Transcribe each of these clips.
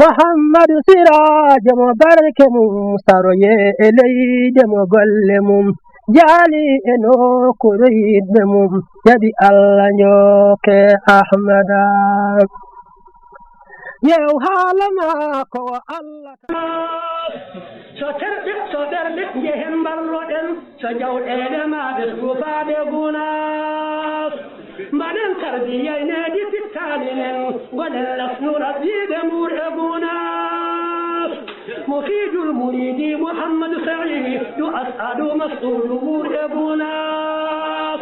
محمد سراج مبارك مستروي إلي دم قلمم جالي إنو كريد مم يدي الله نيوك أحمدا يو حالما كو الله so derɗe jehen balloɗen so jawɗele maɓe suufaɓe gunas mbaɗen tarbiyayneji sittalinen goɗen lasnura ɓiɓe mur e gunas mufidul muridi mouhammadou saïdu asadu mas'udu mur e gunas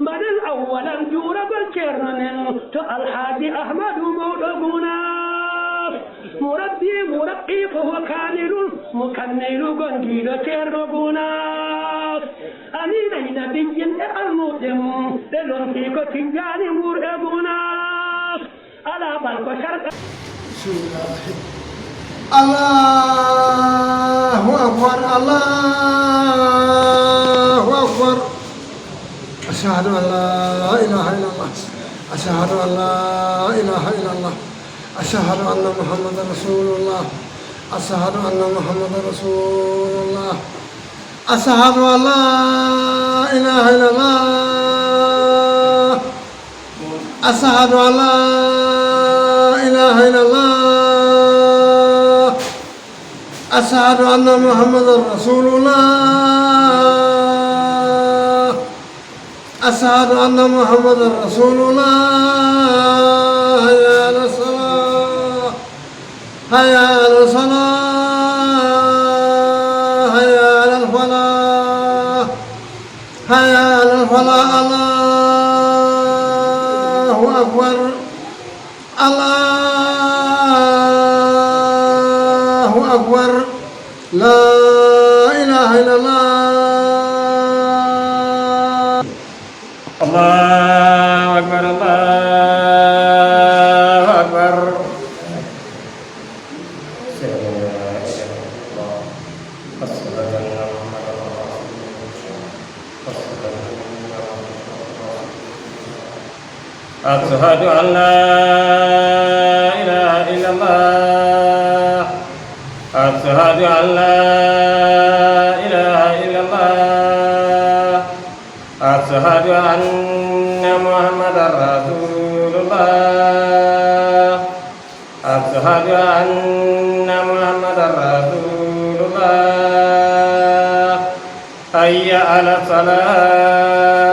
mbaɗen awalan juuragol ceernonen to alhaji ahmadou mawɗo gunas مربي مرقي فهو كامل مكمل قنجيل تيربونا أمين نبي المسلم للون في كتنجان مربونا على بلق شرق الله أكبر الله أكبر أشهد أن لا إله إلا الله أشهد أن لا إله إلا الله أشهد أن محمد رسول الله أشهد أن محمد رسول الله أشهد أن لا إله إلا الله أشهد أن لا إله إلا الله أشهد أن محمد رسول الله أشهد أن محمد رسول الله هيا على الصلاة هيا على الفلاح هيا على الفلاح الله أكبر الله أكبر لا إله إلا الله الله أكبر الله أكبر أشهد أن لا إله إلا الله أشهد أن لا إله إلا الله أشهد أن محمدا رسول الله أشهد أن محمدا رسول الله حي على الصلاة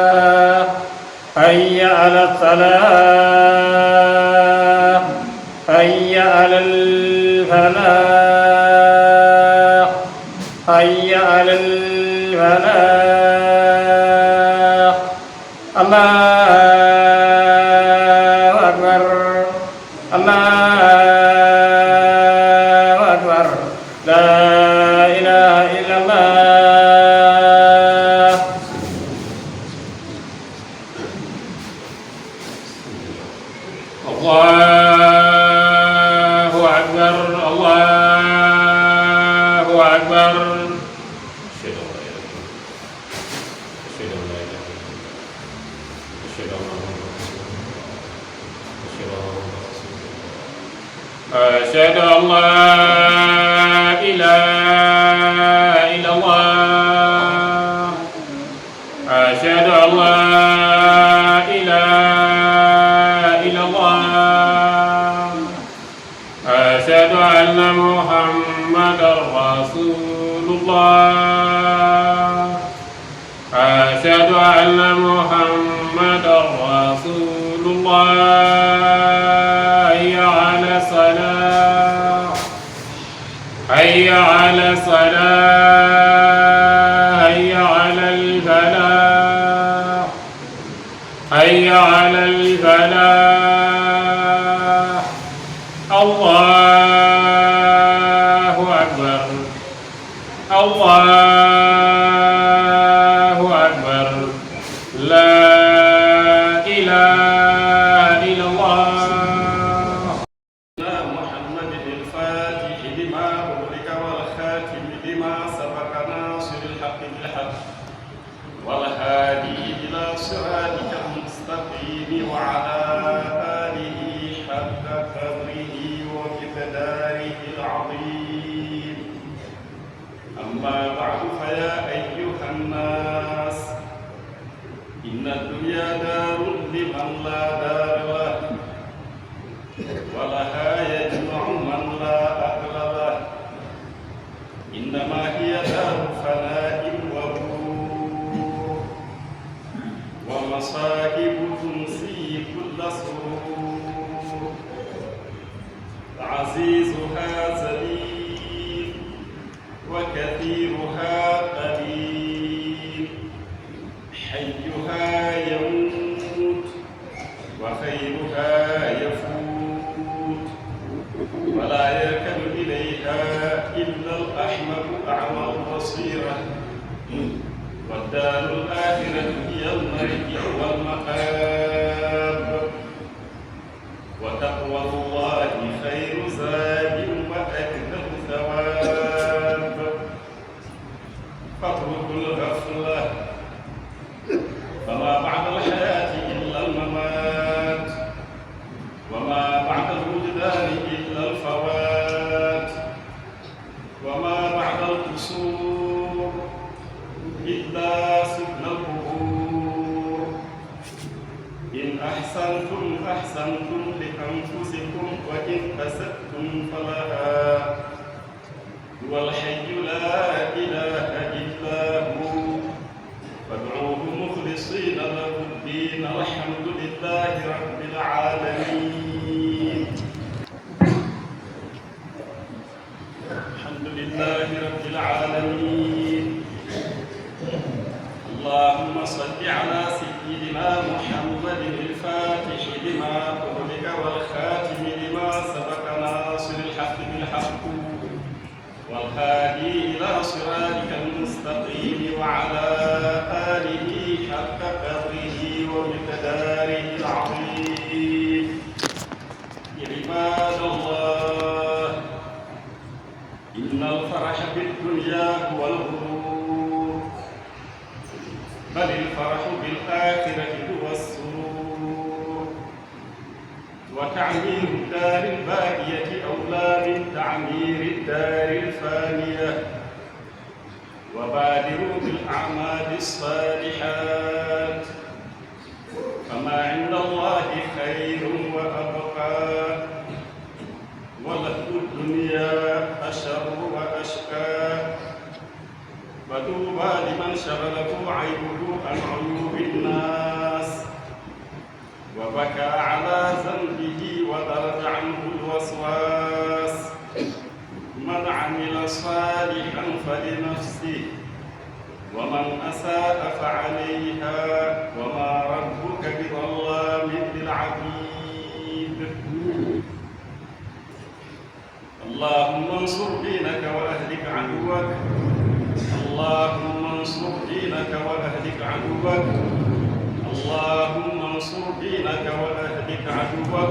حي على الصلاة حي على الفلاح حي على الفلاح الله أكبر الله أكبر لا إله إلا الله الله أكبر الله أكبر أشهد أن لا إله إلا الله أشهد أن لا إله إلا الله أشهد أن محمدا رسول الله أشهد أن محمدا رسول الله حي على الصلاة حي على الصلاة حي على الفلاح حي على الفلاح الله أكبر الله أكبر لا إله إلا الله محمد الفاتح لما أغلق والخاتم لما سبق ناصر الحق بالحق والهادي إلى صراطك المستقيم وعلى آله حق قدره ومقداره ومقداره العظيم. أما بعد فيا أيها الناس إن الدنيا دار لمن لا دار له ولها يجمع من لا أهل له. إنما هي دار فناء وغرور ومصائب تنسي كل سرور. عزيزها ذليل وكثيرها قليل. حيها يموت وخيرها يفوت. ولا يركن إليها إلا الأحمق أعمى البصيرة. والدار الآخرة هي المرجع والمآب. وتقوى الله خير زاد وأكثر ثواب. فاتركوا الغفلة فما بعد الحياة إلا الممات. وما بعد الوجدان إلا الفوات. وما بعد القصور إلا سكن القبور. إن أحسنتم أحسنتم لأنفسكم وإن أسأتم فلها. هو الحي لا إله إلا هو فادعوه مخلصين له الدين. الحمد لله رب العالمين. الحمد لله رب العالمين. اللهم صل على سيدنا محمد الفاتح لما أغلق والخاتم لما سبق ناصر الحق بالحق والهادي إلى صراطك المستقيم وعلى آله حق قدره ومقداره العظيم. عباد الله إن الفرح بالدنيا هو الغرور بل الفرح بالآخرة هو السرور. وتعمير الدار الباقية أولى من تعمير الدار الفانية. وبادروا بالأعمال الصالحات فما عند الله خير وأبقى. ولهو الدنيا أشر وأشقى. فطوبى لمن شغله عيبه عن عيوب الناس وبكى على ذنبه ودرج عنه الوسواس. من عمل صالحا فلنفسه ومن أساء فعليها وما ربك بظلام للعبيد. اللهم انصر دينك وأهلك عدوك. اللهم انصر دينك وأهلك عدوك. اللهم انصر دينك وأهلك عدوك.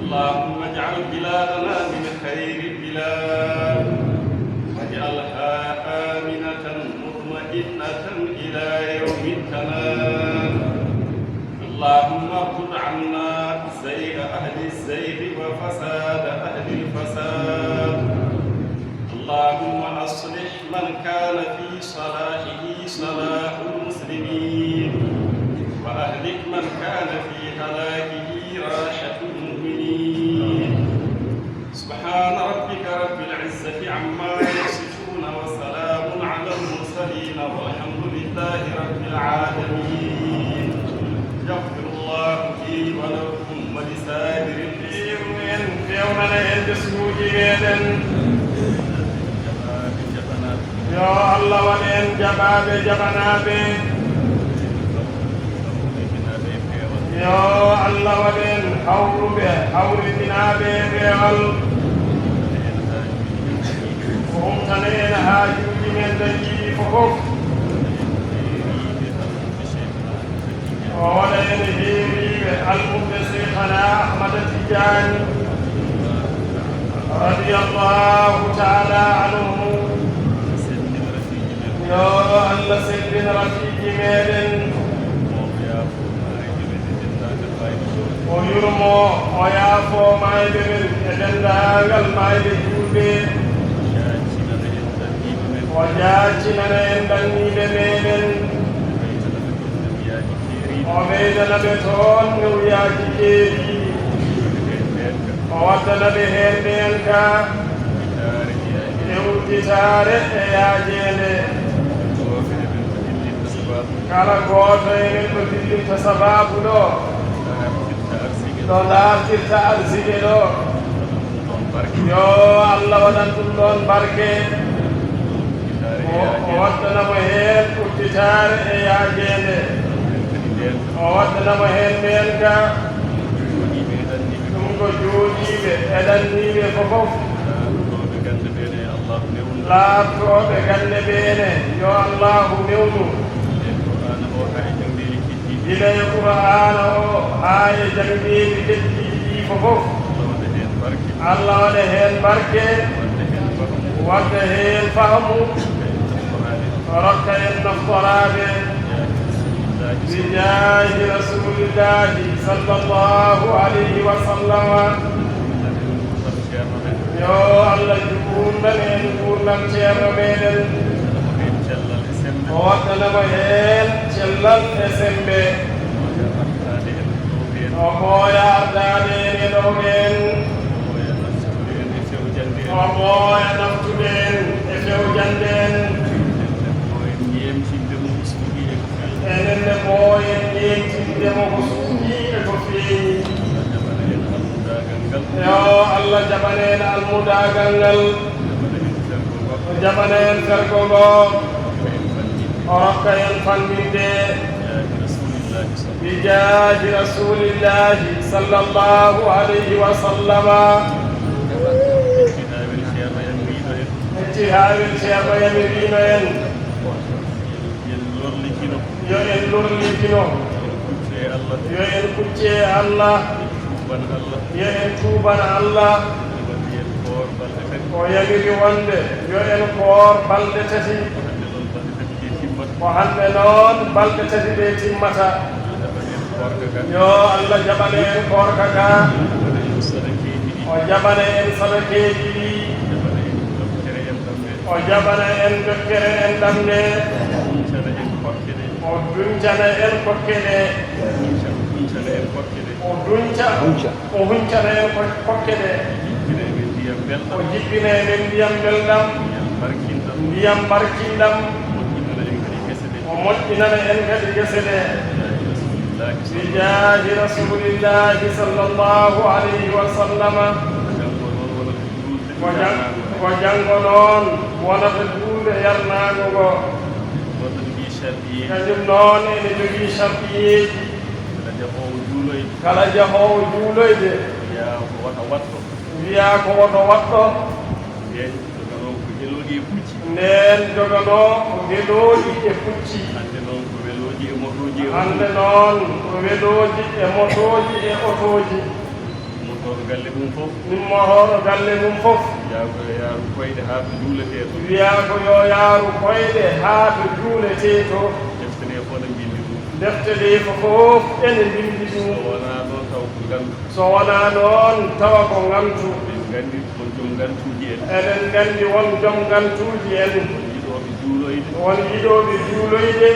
اللهم اجعل بلادنا من خير البلاد واجعلها آمنة مطمئنة إلى يوم التمام. اللهم ارد عنا زيغ أهل الزيغ وفساد أهل الفساد. اللهم أصلح من كان في صلاحه صلاح المسلمين وأهلك من كان في هلاكه راحة المؤمنين. سبحان ربك رب العزة عما يصفون وسلام على المرسلين والحمد لله رب العالمين. يغفر الله لي ولكم ولسائر المسلمين في يوم لا يلبسوا جيدا. يا الله ولين جباب جبنابي. يا الله ولين حور به حور بنابي بيول. وهم خلين هاجوج من دجي فوق. ولين هيري المقدسي خنا أحمد التجاني رضي الله تعالى عنه. يا الله سيدنا رفيق ميدن ويرمو ويافو ما يدمر يدندان dendagal mayde julɓe o jaacinana en ɗanniɓe meɗen o ɓeydanaɓe toon newyaji keeri o waddanaɓe heen ɓeen ka e udditare e yaajede kala gooto enen ɗo dillinta sababu ɗo ɗo dartirta arsike ɗo yo Allah waɗan ɗum ɗon barke o waddanamo heen udditare e yaajede o waddanamo heen ɓeen ka ɗum ko jooɗiɓe e ɗanniɓe fofof laabtoɓe gande ɓeene yo Allahu newnu gila e Qur'ana o haa e jangdeeji keddiɗi fofof Allah waɗa heen barke wadda heen fahamu rokka en naftoraaɓe bijahi rasulillahi sallallahu alayhi wa sallama yo Allah juurnam en gurdam ceerno meɗen o waddanamo heen cellal e sembe o ɓooya ardaade en e ɗo ɓen o ɓooya naftude en e fewjande en enenne ɓooyen ƴeentindemo ko suuɗi e ko feeñi yo Allah jaɓana en almudagal ngal o jaɓana en fergo ngo o rokka en fandinde bijahi rasulillahi sallallahu alayhi wa sallama etti haawel ceerno yamirino en yo en lorlikino yo en kucce Allah yo en tuuban Allah o yamiri wonde yo en koor balɗe tati ko hande noon balɗe tati ɗe timmata yo Allah jaɓana en koorka ka o jaɓana en sadakeji ɗi o jaɓana en dokkere en ɗamde o duncana en kokke ɗe o huncana en kokke ɗe o jippina emen ndiyam belɗam ndiyam barkinɗam o moƴƴinana en kadi gese ɗe bijahi rasulillahi sallallahu alayhi wa sallama ko janngo noon wonata juulde yarnaago ngo kañum noon ene jogii sarɗiyeeji kala jahoowo juuloyde wiyaa ko woto waɗɗo ndeen joganoo ko welooji e pucci hannde noon ko welooji e motooji e otooji nimmotoɗo galle mum fof wiyaa ko yo yaaru koyɗe haa to juuletee to defte ɗe fofof ene mbindi ɗum so wonaa noon tawa ko ngantu eɗen nganndi won jom ngantuuji en won yiɗooɓe juuloyde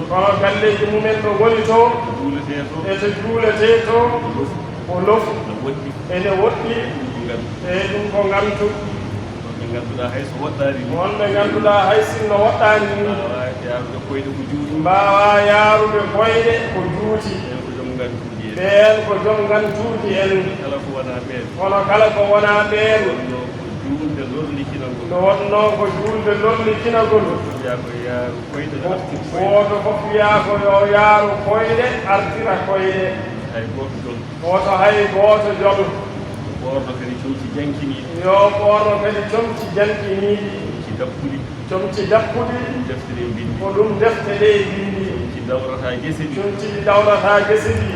kono galleeji mumen ɗo woni to e to juuletee to ko lof ene woɗɗi eyi ɗum ko ngantu wonɓe ngannduɗaa hay sinno woɗɗaani ni mbaawa yaarude koyɗe ko juuti ɓeen ko jom ngantuuji en kono kala ko wonaa ɓeen no wonnoo ko juulde lorlikinagol gooto fof wiyaa ko yo yaaru koyɗe artira koyɗe woto hay gooto jolu yo ɓoorno kadi comci jankiniiɗi comci dappuɗi ko ɗum defte ɗe bindi comci dawrataa gese ɗi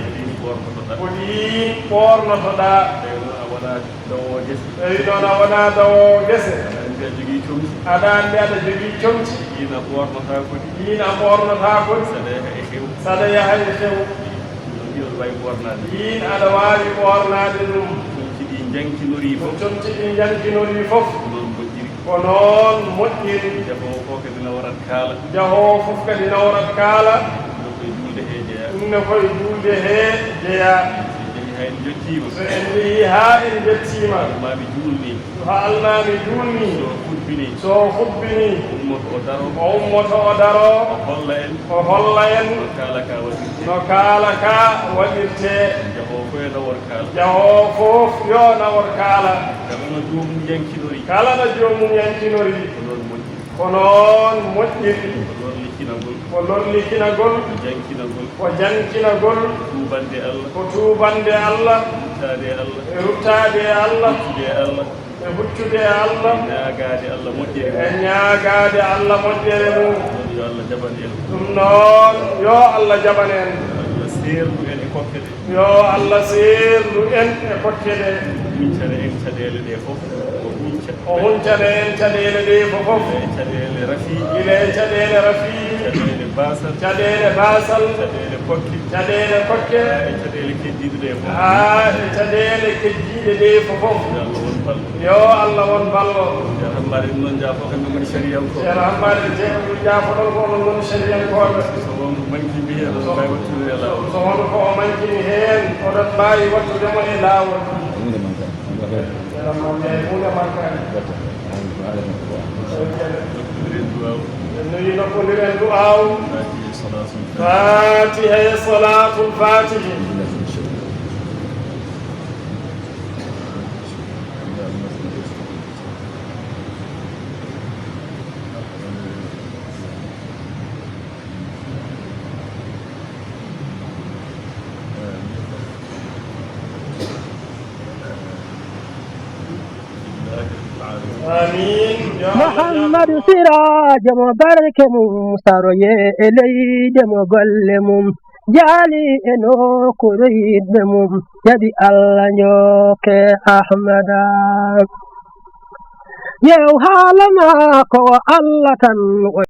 ko ɗiin ɓoornotoɗaa eyi noon a wonaa dawoowo gese aɗa anndi aɗa jogii comci ɗiin a ɓoornotaa kodi saɗa yaha e sew ɗiin aɗa waawi ɓoornaade ɗum jankinori no fof conti ɗi jankinori fof noon moƴƴiri ko noon moƴƴiri jahowo fof kadi nawrat kaala jahowo fof kadi nawrat kaala no koye julde he jeeya ɗumne koye julde he jeeya so jeehi hay en jottima so en jeehi haa en jettima mami julni so almami julni so fuɗbini so hubbini ummoto o daro o ummoto o daro o holla en o holla en no kaala ka waɗirte no kaala ka waɗirte jahowo fof e nawor kaala jahowo fof yo nawor kaala kala no joomum jankinori kala no joomum yankinori ko noon moƴƴiri ko noon moƴƴiri ko noon likkinagol ko lorlikinagol ko jankinagol ko jankinagol tuubande Allah ko tuubande Allah ruttade Allah e ruttaade e Allah huccude Allah e huccude e Allah ñaagaade Allah moƴƴere e ñaagaade Allah moƴƴere mum ɗum yo Allah jaɓan en ɗum noon yo Allah jaɓan en Allah seerdu en e kokke ɗe yo Allah seerdu en e kokke ɗe huncane en caɗeele ɗe fof o hunca o huncane en caɗeele ɗe fof e caɗeele rafii gila e caɗeele rafii caɗeele basal caɗeele baasal caɗeele kokke caɗeele kokke e caɗeele keddiɗe ɗe fof haa e caɗeele keddiiɗe ɗe fof yo Allah won ballo yo Allah won ballo ceerno hammade ɗum noon jaafo kamɓe ngoni sariyanko ceerno hammade jeeɗo jaafoɗon ko onon ngoni sariyankoɓe so won manki mbiya ɗo mbawi wattude e lawol so won ko o mankini heen oɗon mbaawi wattudemo e laawol ceerno mamme hunde mankani nokkudiren duwaw noyi nokkodiren du'aw fatihi salatul fatiha e salatul fatihi آمين يا محمد سراج مبارك مصاري إلي دم قلم جالي إنو كريد مم يدي الله نيوك أحمد يو حالما كو الله تن